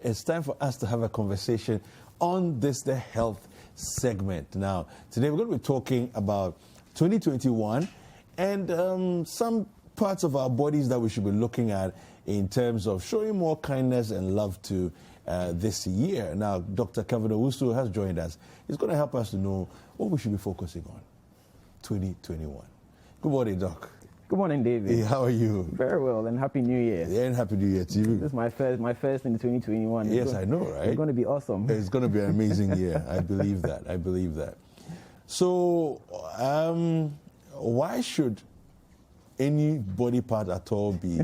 it's time for us to have a conversation on this, the health segment. Now, today we're going to be talking about 2021 and some parts of our bodies that we should be looking at in terms of showing more kindness and love to this year. Now, Dr. Kevin Owusu has joined us. He's going to help us to know what we should be focusing on 2021. Good morning, Doc. Good morning, David. Hey, how are you? Very well, and Happy New Year. Yeah, and Happy New Year to you. This is my first in 2021. Yes, I know, right? It's going to be awesome. It's going to be an amazing year. I believe that. So, why should any body part at all be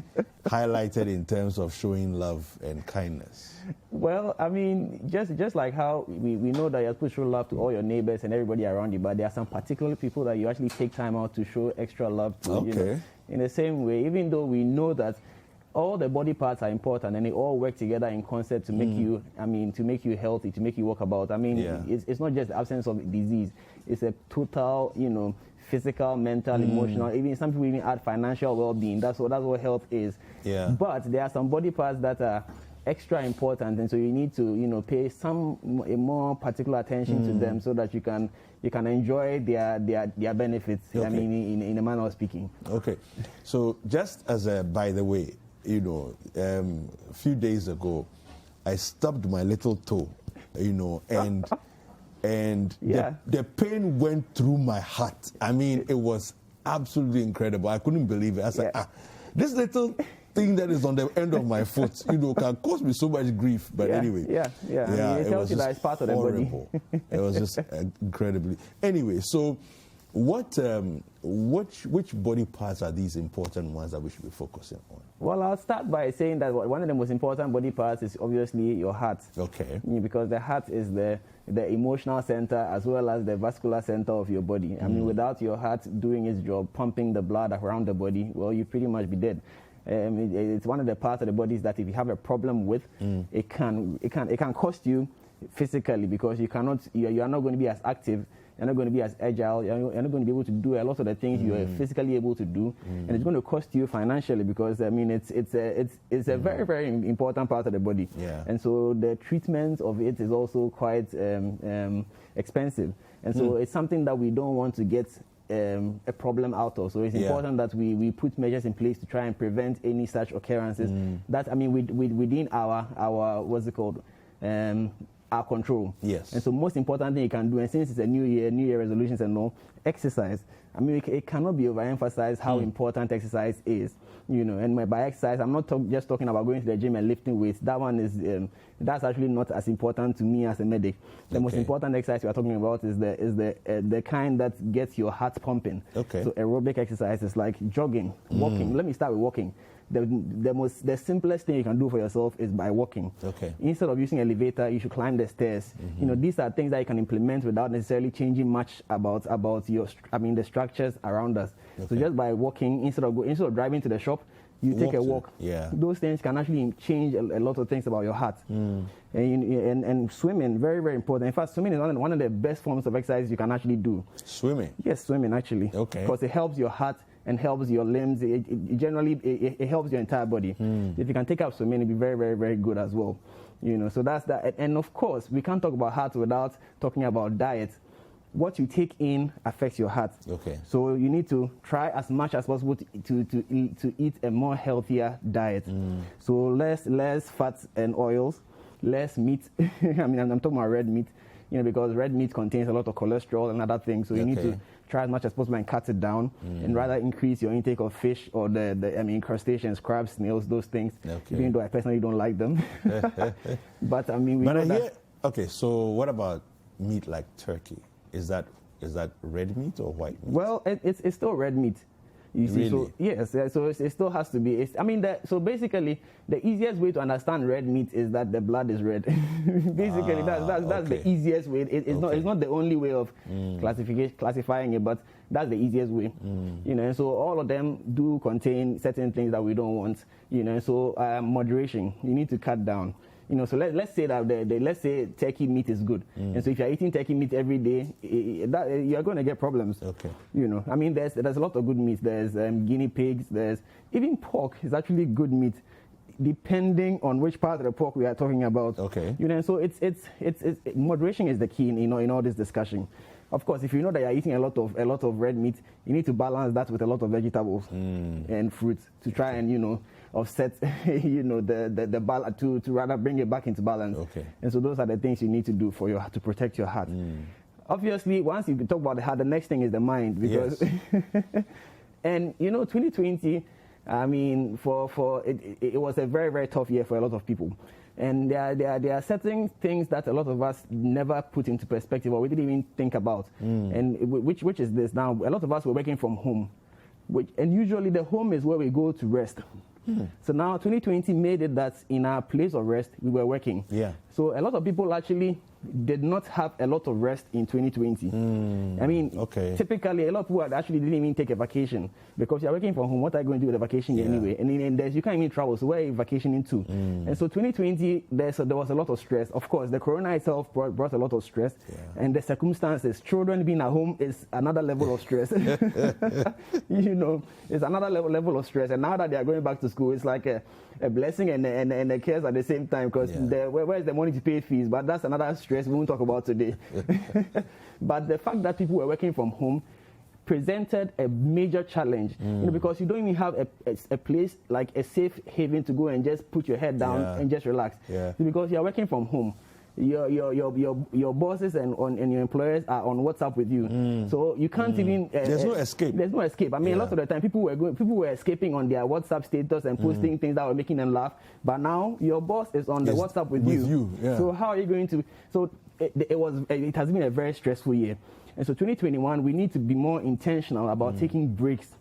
highlighted in terms of showing love and kindness? Well, I mean, just like how we know that you're supposed to show love to all your neighbors and everybody around you, but there are some particular people that you actually take time out to show extra love to. Okay. You know, in the same way, even though we know that all the body parts are important and they all work together in concert to make you, to make you healthy, to make you walk about. I mean, it's not just the absence of disease. It's a total, physical, mental, emotional, even some people even add financial well-being. That's what health is. Yeah. But there are some body parts that are extra important, and so you need to, pay a more particular attention to them so that you can enjoy their benefits. Okay. I mean, in a manner of speaking. Okay. So just as a by the way, a few days ago, I stubbed my little toe, and the pain went through my heart. I mean, it was absolutely incredible. I couldn't believe it. I said, this little thing that is on the end of my foot, can cause me so much grief. But anyway. Yeah. I mean, it tells you that it's part of the body. It was just incredibly. Anyway, so which body parts are these important ones that we should be focusing on? Well, I'll start by saying that one of the most important body parts is obviously your heart. Okay. Because the heart is the emotional center as well as the vascular center of your body. I mean, without your heart doing its job, pumping the blood around the body, well, you pretty much be dead. It's one of the parts of the body that if you have a problem with, it can cost you physically because you are not going to be as active. You're not going to be as agile. You're not going to be able to do a lot of the things you are physically able to do, and it's going to cost you financially because I mean it's a very, very important part of the body. Yeah. And so the treatment of it is also quite expensive, and so it's something that we don't want to get a problem out of. So it's important that we put measures in place to try and prevent any such occurrences. That within our what's it called? Our control. Yes. And so most important thing you can do, and since it's a new year resolutions and all, exercise. I mean, it cannot be overemphasized how important exercise is. And by exercise, I'm not just talking about going to the gym and lifting weights. That one is that's actually not as important to me as a medic. The most important exercise we are talking about is the kind that gets your heart pumping. Okay. So aerobic exercises like jogging, walking. Let me start with walking. The simplest thing you can do for yourself is by walking. Okay. Instead of using an elevator, you should climb the stairs. These are things that you can implement without necessarily changing much about the structures around us. Okay. So just by walking, instead of driving to the shop, you take a walk. Yeah. Those things can actually change a lot of things about your heart. And swimming, very, very important. In fact, swimming is one of the best forms of exercise you can actually do. Swimming? Yes, swimming actually. Okay. Because it helps your heart and helps your limbs. It generally helps your entire body. If you can take up swimming, it'll be very, very, very good as well. So that's that. And of course, we can't talk about heart without talking about diet. What you take in affects your heart. Okay. So you need to try as much as possible to eat a more healthier diet. So less fats and oils, less meat. I mean, I'm talking about red meat. Because red meat contains a lot of cholesterol and other things. So you need to try as much as possible and cut it down, and rather increase your intake of fish or crustaceans, crabs, snails, those things. Okay. Even though I personally don't like them. But I mean, okay. So what about meat like turkey? Is that red meat or white meat? Well, it's still red meat. You see, really? So yes, so it still has to be. So basically, the easiest way to understand red meat is that the blood is red. Basically, that's the easiest way. It's not the only way of classifying it, but that's the easiest way. And so all of them do contain certain things that we don't want. So moderation. You need to cut down. So let's say that let's say turkey meat is good, and so if you're eating turkey meat every day, you're going to get problems. Okay. I mean, there's a lot of good meat. There's guinea pigs. There's even pork is actually good meat. depending on which part of the pork we are talking about. Okay. You know, so it's moderation is the key in all this discussion. Of course, if you know that you're eating a lot of red meat, you need to balance that with a lot of vegetables and fruits to try and offset the balance to rather bring it back into balance. Okay. And so those are the things you need to do to protect your heart. Obviously, once you talk about the heart, the next thing is the mind, because and 2020, I mean, it was a very, very tough year for a lot of people. And there are certain things that a lot of us never put into perspective or we didn't even think about. And which is this. Now, a lot of us were working from home, and usually the home is where we go to rest. So now 2020 made it that in our place of rest, we were working. Yeah. So a lot of people actually did not have a lot of rest in 2020. I mean, typically a lot of people actually didn't even take a vacation because you're working from home. What are you going to do with a vacation anyway? And you can't even travel, so where are you vacationing to? And so 2020, there was a lot of stress. Of course, the corona itself brought a lot of stress, and the circumstances. Children being at home is another level of stress. It's another level of stress. And now that they are going back to school, it's like a blessing and a curse at the same time, because where's the money to pay fees? But that's another stress we won't talk about today. But the fact that people were working from home presented a major challenge, because you don't even have a place like a safe haven to go and just put your head down and just relax. Because you're working from home. Your bosses and your employers are on WhatsApp with you, so you can't even. There's no escape. There's no escape. I mean, a lot of the time people were escaping on their WhatsApp status and posting things that were making them laugh. But now your boss is on the WhatsApp with you. So how are you going to? So it has been a very stressful year, and so 2021 we need to be more intentional about taking breaks.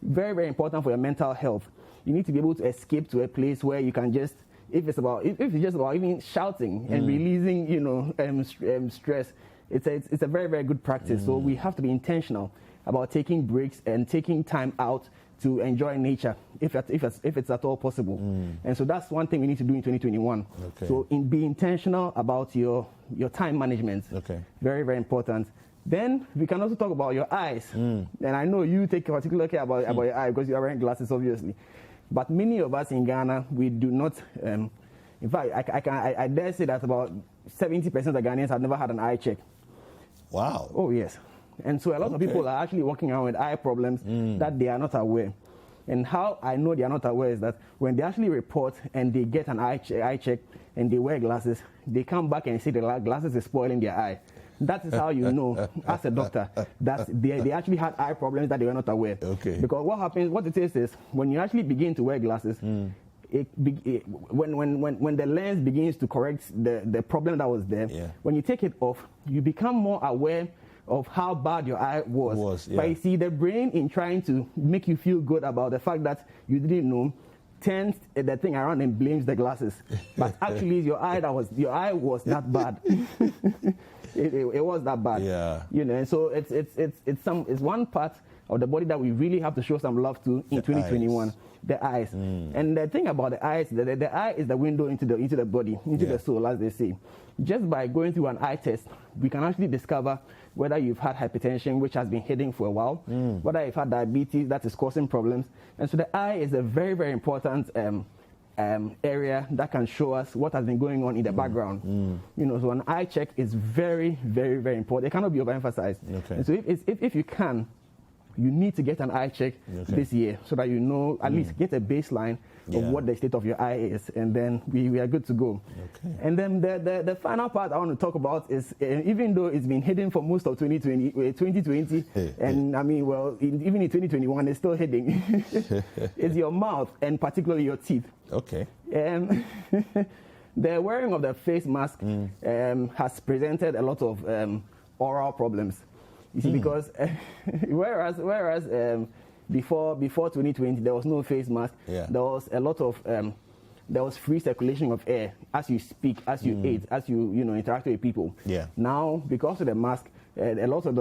Very, very important for your mental health. You need to be able to escape to a place where you can just. If it's just about even shouting and releasing, stress, it's a very, very good practice. So we have to be intentional about taking breaks and taking time out to enjoy nature, if it's at all possible. And so that's one thing we need to do in 2021. So be intentional about your time management. Very, very important. Then we can also talk about your eyes. And I know you take particular care about your eye because you are wearing glasses, obviously. But many of us in Ghana, we do not. In fact, I dare say that about 70% of Ghanaians have never had an eye check. Wow. Oh, yes. And so a lot of people are actually walking around with eye problems that they are not aware. And how I know they are not aware is that when they actually report and they get an eye check and they wear glasses, they come back and say the glasses is spoiling their eye. That is how you know, as a doctor, that they actually had eye problems that they were not aware. Because what it is when you actually begin to wear glasses, when the lens begins to correct the problem that was there, when you take it off, you become more aware of how bad your eye was. But you see, the brain, in trying to make you feel good about the fact that you didn't know, turns the thing around and blames the glasses. But actually, your eye was that bad. It was that bad. And so it's one part of the body that we really have to show some love to in 2021. The eyes. And the thing about the eyes, the eye is the window into the body, into the soul, as they say. Just by going through an eye test, we can actually discover whether you've had hypertension, which has been hidden for a while, whether you've had diabetes that is causing problems. And so the eye is a very, very important area that can show us what has been going on in the background. So an eye check is very, very, very important. It cannot be overemphasized. And so if you can, you need to get an eye check this year so that you know, at least get a baseline of what the state of your eye is, and then we are good to go. And then the final part I want to talk about is, even though it's been hidden for most of 2020, and I mean, well, even in 2021, it's still hidden, is your mouth, and particularly your teeth. The wearing of the face mask has presented a lot of oral problems. You see, because whereas before 2020 there was no face mask, there was a lot of there was free circulation of air as you speak, as you ate, as you interact with people. Now, because of the mask, a lot of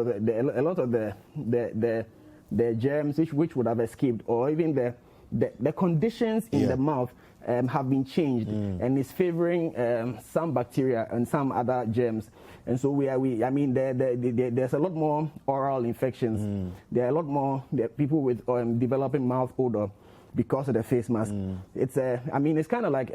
the germs which would have escaped, or even the conditions in the mouth have been changed, and is favoring some bacteria and some other germs. And so there's a lot more oral infections. There are a lot more people with developing mouth odor. because of the face mask. It's it's kind of like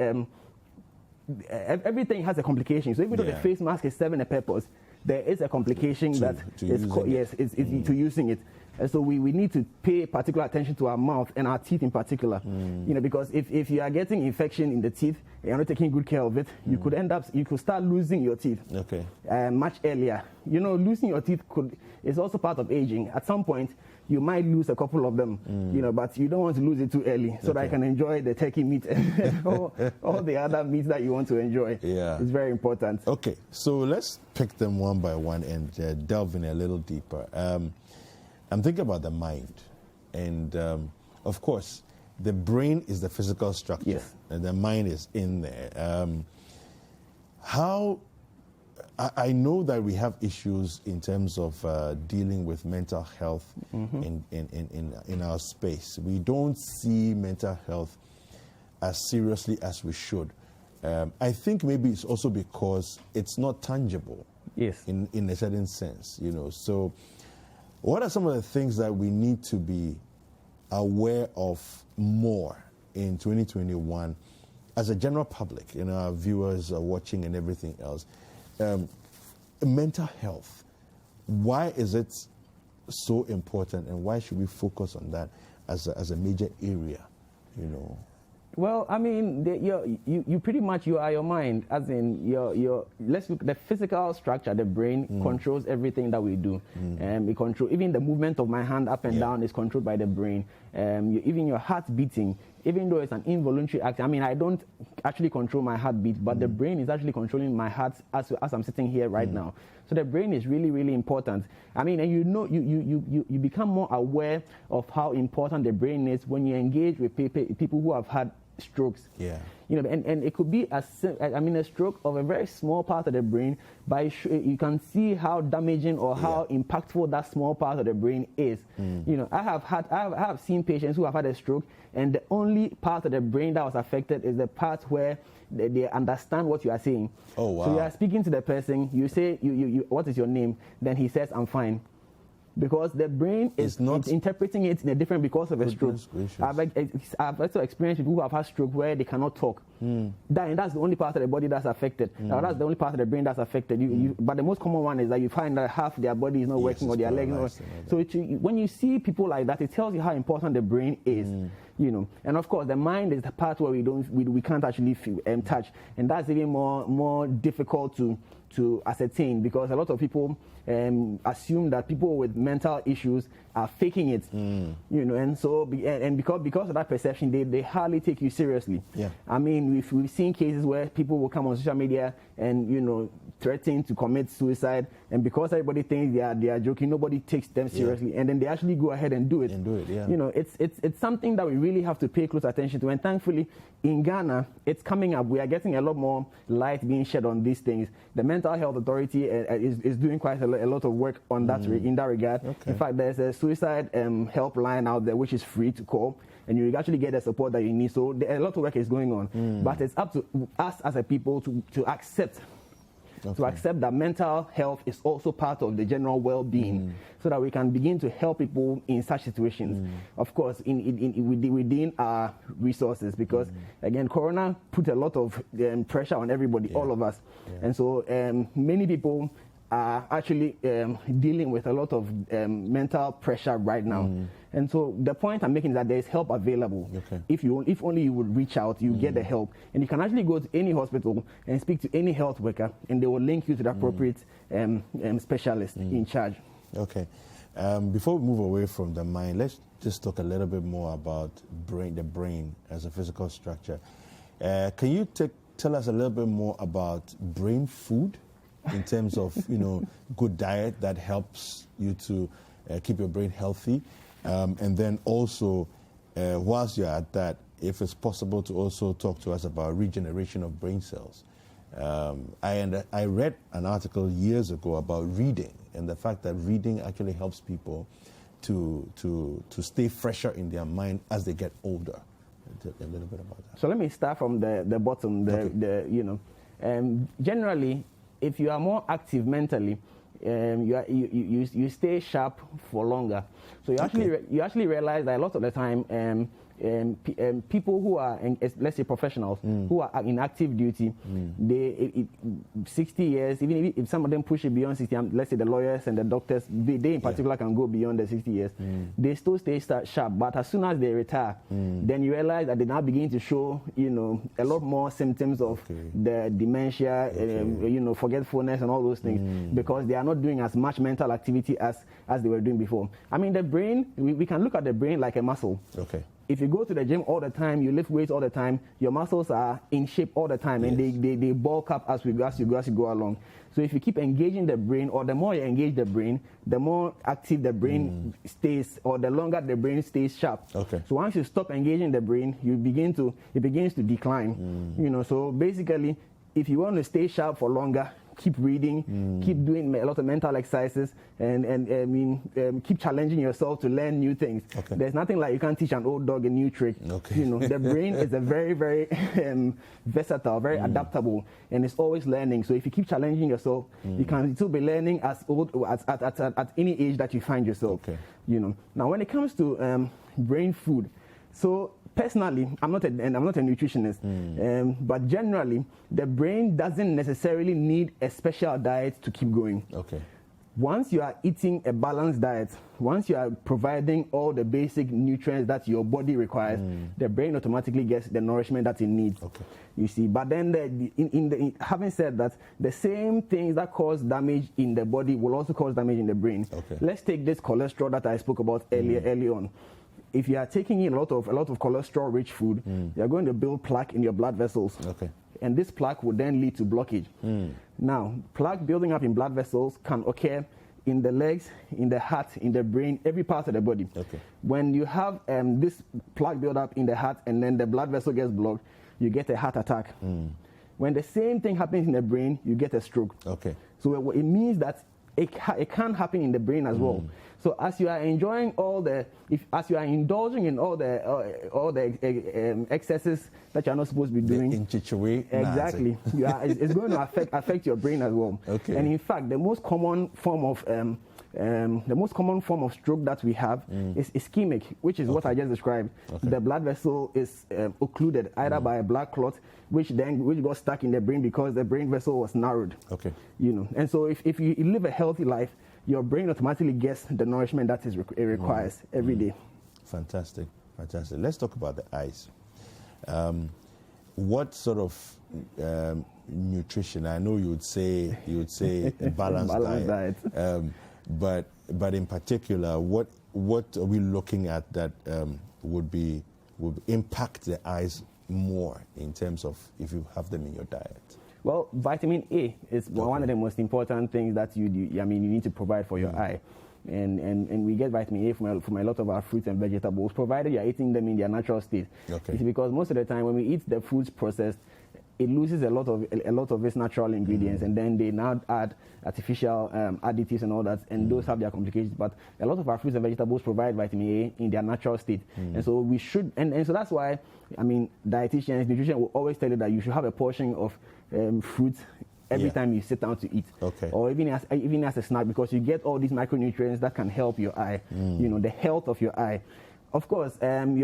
everything has a complication. So even though the face mask is serving a purpose, there is a complication to using it. And so we need to pay particular attention to our mouth and our teeth in particular. Because if you are getting infection in the teeth and you're not taking good care of it, you could start losing your teeth much earlier. Losing your teeth is also part of aging. At some point, you might lose a couple of them, but you don't want to lose it too early so that you can enjoy the turkey meat and all the other meats that you want to enjoy. Yeah. It's very important. Okay, so let's pick them one by one and delve in a little deeper. I'm thinking about the mind, and of course, the brain is the physical structure, and the mind is in there. I know that we have issues in terms of dealing with mental health in our space. We don't see mental health as seriously as we should. I think maybe it's also because it's not tangible. Yes. In a certain sense, So, what are some of the things that we need to be aware of more in 2021 as a general public? Our viewers are watching and everything else. Mental health. Why is it so important, and why should we focus on that as a major area? Well, you pretty much you are your mind, as in your. Let's look at the physical structure. The brain controls everything that we do, and it control even the movement of my hand up and down is controlled by the brain. Even your heart beating, even though it's an involuntary act. I don't actually control my heartbeat, but the brain is actually controlling my heart as I'm sitting here right now. So the brain is really, really important. And you become more aware of how important the brain is when you engage with people who have had strokes. Yeah. And it could be a stroke of a very small part of the brain, but you can see how damaging or how impactful that small part of the brain is. I have seen patients who have had a stroke, and the only part of the brain that was affected is the part where they understand what you are saying. Oh, wow. So you are speaking to the person, you say, what is your name? Then he says, I'm fine. Because the brain is not interpreting it in a different because of a stroke. I've also experienced people who have had stroke where they cannot talk. That's the only part of the body that's affected. That's the only part of the brain that's affected. But the most common one is that you find that half their body is not working or their legs. So when you see people like that, it tells you how important the brain is. And of course the mind is the part where we can't actually feel touch, and that's even more difficult to ascertain, because a lot of people assume that people with mental issues are faking it, and so because of that perception, they hardly take you seriously. Yeah. We've seen cases where people will come on social media and threaten to commit suicide, and because everybody thinks they are joking, nobody takes them seriously, and then they actually go ahead and do it. It's something that we really have to pay close attention to, and thankfully in Ghana it's coming up. We are getting a lot more light being shed on these things. The Mental Health Authority is doing quite a lot of work on that in that regard. Okay. In fact, there's a suicide helpline out there which is free to call, and you actually get the support that you need. So a lot of work is going on, but it's up to us as a people to accept. Okay. To accept that mental health is also part of the general well-being, so that we can begin to help people in such situations. Of course, within our resources, because again, Corona put a lot of pressure on everybody, all of us, and so many people are actually dealing with a lot of mental pressure right now. And so the point I'm making is that there is help available. Okay. If only you would reach out, you get the help. And you can actually go to any hospital and speak to any health worker, and they will link you to the appropriate specialist in charge. Okay. Before we move away from the mind, let's just talk a little bit more about the brain as a physical structure. Can you tell us a little bit more about brain food in terms of good diet that helps you to keep your brain healthy? And then also, whilst you're at that, if it's possible to also talk to us about regeneration of brain cells. I read an article years ago about reading, and the fact that reading actually helps people to stay fresher in their mind as they get older. A little bit about that. So let me start from the bottom. Generally, if you are more active mentally, you stay sharp for longer. So you actually realize that a lot of the time people who are, let's say professionals, who are in active duty, 60 years, even if some of them push it beyond 60, let's say the lawyers and the doctors, they in particular can go beyond the 60 years, they still stay sharp. But as soon as they retire, then you realize that they now begin to show, a lot more symptoms of the dementia, forgetfulness and all those things, because they are not doing as much mental activity as they were doing before. I mean, the brain, we can look at the brain like a muscle. Okay. If you go to the gym all the time, you lift weights all the time, your muscles are in shape all the time, and they bulk up as you go along. So if you keep engaging the brain, or the more you engage the brain, the more active the brain stays, or the longer the brain stays sharp. Okay. So once you stop engaging the brain, it begins to decline. So basically, if you want to stay sharp for longer, keep reading, keep doing a lot of mental exercises, and keep challenging yourself to learn new things. Okay. There's nothing like you can't teach an old dog a new trick. Okay. The brain is a very, very versatile, very adaptable, and it's always learning. So if you keep challenging yourself, you can still be learning at any age that you find yourself. Okay. Now when it comes to brain food, so personally, I'm not a nutritionist, but generally, the brain doesn't necessarily need a special diet to keep going. Okay. Once you are eating a balanced diet, once you are providing all the basic nutrients that your body requires, the brain automatically gets the nourishment that it needs. Okay. You see, but then having said that, the same things that cause damage in the body will also cause damage in the brain. Okay. Let's take this cholesterol that I spoke about early on. If you are taking in a lot of cholesterol-rich food, you are going to build plaque in your blood vessels. Okay. And this plaque would then lead to blockage. Now, plaque building up in blood vessels can occur in the legs, in the heart, in the brain, every part of the body. Okay. When you have this plaque build up in the heart and then the blood vessel gets blocked, you get a heart attack. When the same thing happens in the brain, you get a stroke. Okay. So it means that it can happen in the brain as well. So as you are enjoying as you are indulging in all the excesses that you're not supposed to be doing, exactly, it's going to affect your brain as well. Okay. And in fact, the most common form of stroke that we have is ischemic, which is what I just described. Okay. The blood vessel is occluded either by a blood clot, which got stuck in the brain because the brain vessel was narrowed. Okay. And so if you live a healthy life, your brain automatically gets the nourishment that it requires every day. Fantastic. Let's talk about the eyes. What sort of nutrition? I know you would say a balanced diet. But in particular, what are we looking at that would impact the eyes more in terms of if you have them in your diet? Well, vitamin A is one of the most important things that you need to provide for your eye. And we get vitamin A from a lot of our fruits and vegetables, provided you're eating them in their natural state. Okay. It's because most of the time when we eat the foods processed, it loses a lot of its natural ingredients, and then they now add artificial additives and all that, and those have their complications. But a lot of our fruits and vegetables provide vitamin A in their natural state, and so we should, and so that's why, dietitians, nutrition will always tell you that you should have a portion of fruits every time you sit down to eat, or even as a snack, because you get all these micronutrients that can help your eye, the health of your eye. Of course, the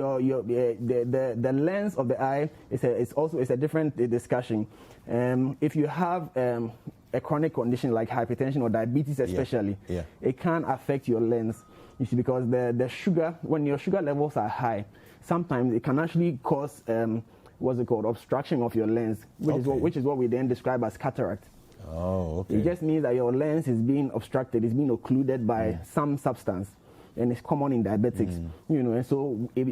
lens of the eye is a different discussion. If you have a chronic condition like hypertension or diabetes especially, it can affect your lens. You see, because the sugar, when your sugar levels are high, sometimes it can actually cause obstruction of your lens, which is what we then describe as cataract. Oh, okay. It just means that your lens is being obstructed, it's being occluded by some substance. And it's common in diabetics, and so you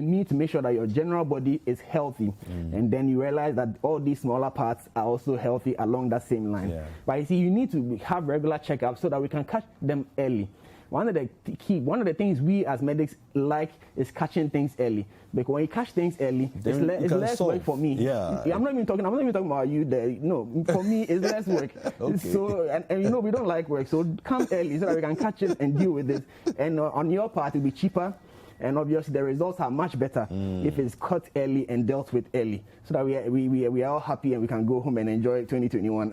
need to make sure that your general body is healthy, and then you realize that all these smaller parts are also healthy along that same line. Yeah. But you see, you need to have regular checkups so that we can catch them early. One of the things we as medics like is catching things early, because when you catch things early, it's less work for me. Yeah. I'm not even talking about you there. No, for me it's less work. Okay. So and we don't like work, so come early so that we can catch it and deal with it. And on your part, it'll be cheaper. and obviously the results are much better if it's caught early and dealt with early, so that we are all happy and we can go home and enjoy 2021.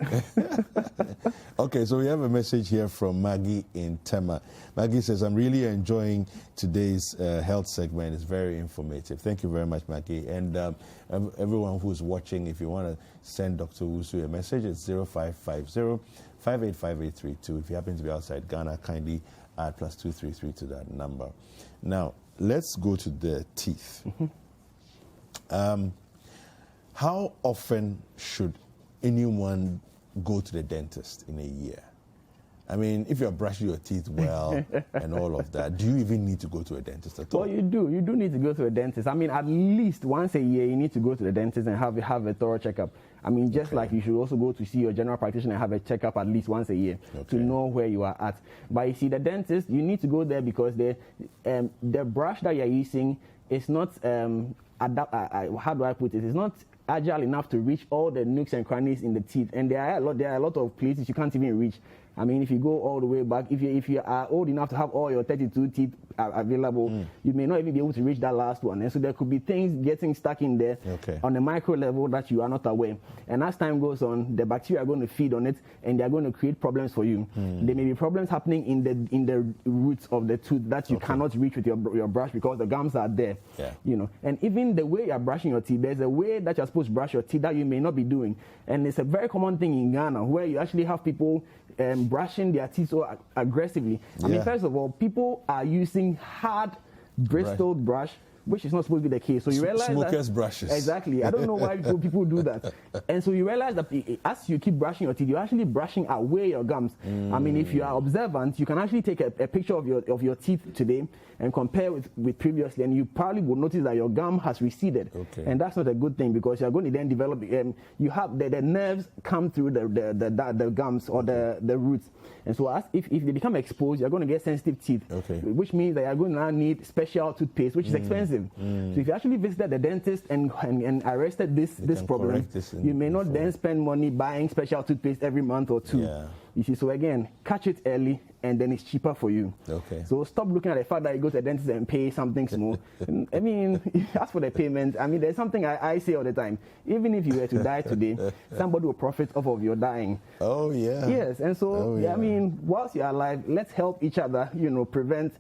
Okay, so we have a message here from Maggie in Tema. Maggie says, I'm really enjoying today's health segment. It's very informative. Thank you very much, Maggie. And everyone who's watching, if you want to send Dr. Owusu a message, it's 0550-585-832. If you happen to be outside Ghana, kindly add +233 to that number. Now, let's go to the teeth. How often should anyone go to the dentist in a year? I mean, if you're brushing your teeth well and all of that, do you even need to go to a dentist at all? Well, you do. You do need to go to a dentist. I mean, at least once a year, you need to go to the dentist and have a thorough checkup. I mean, just like you should also go to see your general practitioner and have a checkup at least once a year to know where you are at. But you see, the dentist, you need to go there because the brush that you're using is not, how do I put it? It's not agile enough to reach all the nooks and crannies in the teeth. And there are a lot of places you can't even reach. I mean, if you go all the way back, if you are old enough to have all your 32 teeth available, you may not even be able to reach that last one. And so there could be things getting stuck in there on a micro level that you are not aware. And as time goes on, the bacteria are going to feed on it, and they are going to create problems for you. There may be problems happening in the roots of the tooth that you cannot reach with your brush because the gums are there. You know, and even the way you are brushing your teeth, there's a way that you're supposed to brush your teeth that you may not be doing. And it's a very common thing in Ghana where you actually have people brushing their teeth so aggressively. I mean, first of all, people are using hard bristled brush, which is not supposed to be the case. So you realize smokers' brushes. Exactly. I don't know why people do that. And so you realize that as you keep brushing your teeth, you're actually brushing away your gums. I mean, if you are observant, you can actually take a picture of your teeth today and compare with previously, and you probably will notice that your gum has receded. And that's not a good thing because you're going to then develop, you have the nerves come through the gums or the roots. And so if they become exposed, you're going to get sensitive teeth, which means that you're going to now need special toothpaste, which is expensive. So if you actually visited the dentist and arrested this problem, you may not then spend money buying special toothpaste every month or two. You see, so again, catch it early, and then it's cheaper for you. So stop looking at the fact that you go to the dentist and pay something small. I mean, as for the payment, I mean, there's something I say all the time. Even if you were to die today, somebody will profit off of your dying. Yes, and so, I mean, whilst you're alive, let's help each other, you know, prevent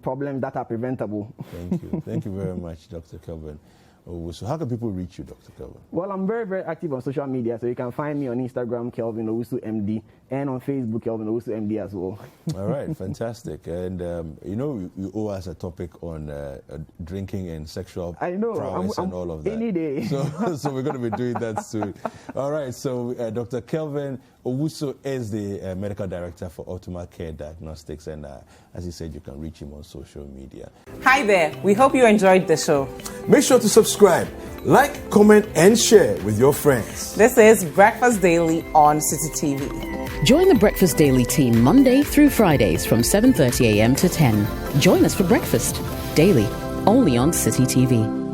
problems that are preventable. Thank you. Thank you very much, Dr. Kelvin. So how can people reach you, Dr. Kelvin? Well, I'm very, very active on social media, so you can find me on Instagram, Kelvin Owusu MD, and on Facebook, Kelvin Owusu MD as well. All right, fantastic. And, you know, you owe us a topic on drinking and sexual prowess and all of that. Any day. So we're going to be doing that soon. All right, so Dr. Kelvin Owusu is the Medical Director for Optimal Care Diagnostics, and as he said, you can reach him on social media. Hi there. We hope you enjoyed the show. Make sure to subscribe, like, comment, and share with your friends. This is Breakfast Daily on City TV. Join the Breakfast Daily team Monday through Fridays from 7:30 a.m. to 10. Join us for breakfast daily, only on City TV.